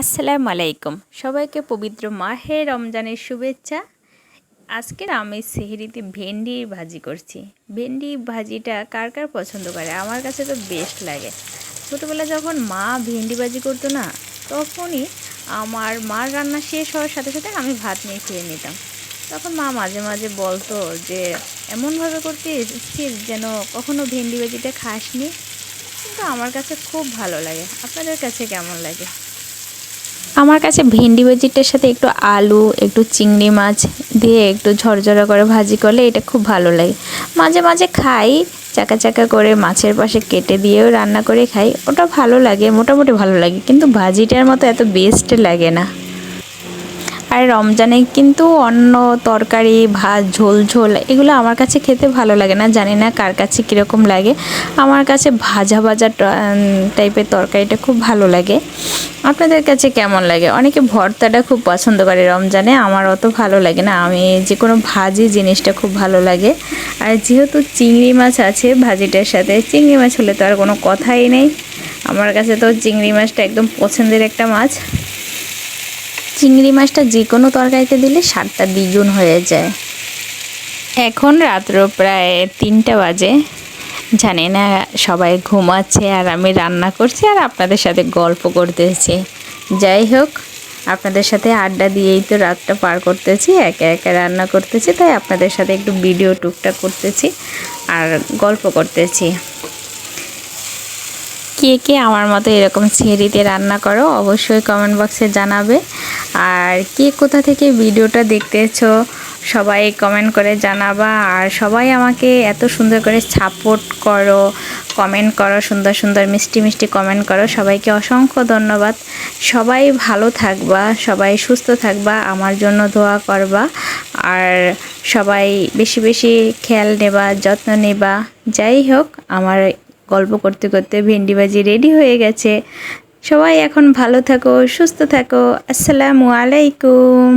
আসসালামু আলাইকুম, সবাইকে পবিত্র মাহে রমজানের শুভেচ্ছা। আজকের আমি সেহরিতে ভেন্ডি ভাজি করছি। ভেন্ডি ভাজিটা কার কার পছন্দ করে? আমার কাছে তো বেস্ট লাগে। ছোটোবেলা যখন মা ভেন্ডি ভাজি করতো না, তখনই আমার মার রান্না শেষ হওয়ার সাথে সাথে আমি ভাত নিয়ে খেয়ে নিতাম। তখন মা মাঝে মাঝে বলতো যে এমনভাবে করতিস যেন কখনো ভেন্ডি ভাজিটা খাসনি। কিন্তু আমার কাছে খুব ভালো লাগে। আপনাদের কাছে কেমন লাগে? আমার কাছে ভেন্ডি ভাজিটার সাথে একটু আলু, একটু চিংড়ি মাছ দিয়ে একটু ঝরঝরা করে ভাজি করলে এটা খুব ভালো লাগে। মাঝে মাঝে খাই, চাকা চাকা করে মাছের পাশে কেটে দিয়েও রান্না করে খাই, ওটা ভালো লাগে, মোটামুটি ভালো লাগে, কিন্তু ভাজিটার মতো এত বেস্ট লাগে না। আর রমজানে কিন্তু অন্য তরকারি, ভাত, ঝোল ঝোল এগুলো আমার কাছে খেতে ভালো লাগে না। জানি না কার কাছে কীরকম লাগে। আমার কাছে ভাজা ভাজা টাইপের তরকারিটা খুব ভালো লাগে। আপনাদের কাছে কেমন লাগে? অনেকে ভর্তাটা খুব পছন্দ করে রমজানে, আমার অত ভালো লাগে না। আমি যে কোনো ভাজি জিনিসটা খুব ভালো লাগে। আর যেহেতু চিংড়ি মাছ আছে ভাজিটার সাথে, চিংড়ি মাছ হলে তো আর কোনো কথাই নেই। আমার কাছে তো চিংড়ি মাছটা একদম পছন্দের একটা মাছ। চিংড়ি মাছটা যে কোনো তরকারিতে দিলে স্বাদটা দ্বিগুণ হয়ে যায়। এখন রাত্র প্রায় 3টা বাজে। জানি না সবাই ঘুমাচ্ছে আর আমি রান্না করছি আর আপনাদের সাথে গল্প করতেছি। যাই হোক, আপনাদের সাথে আড্ডা দিয়েই তো রাতটা পার করতেছি, একা একা রান্না করতেছি, তাই আপনাদের সাথে একটু ভিডিও টুকটাক করতেছি আর গল্প করতেছি। কে কে আমার মতো এরকম সেহরিতে রান্না করো অবশ্যই কমেন্ট বক্সে জানাবে। আর কে কোথা থেকে ভিডিওটা দেখতেছো সবাই কমেন্ট করে জানাবা। আর সবাই আমাকে এত সুন্দর করে সাপোর্ট করো, কমেন্ট করো, সুন্দর সুন্দর মিষ্টি মিষ্টি কমেন্ট করো, সবাইকে অসংখ্য ধন্যবাদ। সবাই ভালো থাকবা, সবাই সুস্থ থাকবা, আমার জন্য দোয়া করবা। আর সবাই বেশি বেশি খেয়াল নেবা, যত্ন নেবা। যাই হোক, আমার গল্প করতে করতে ভেন্ডি ভাজি রেডি হয়ে গেছে। সবাই এখন ভালো থাকো, সুস্থ থাকো। আসসালামু আলাইকুম।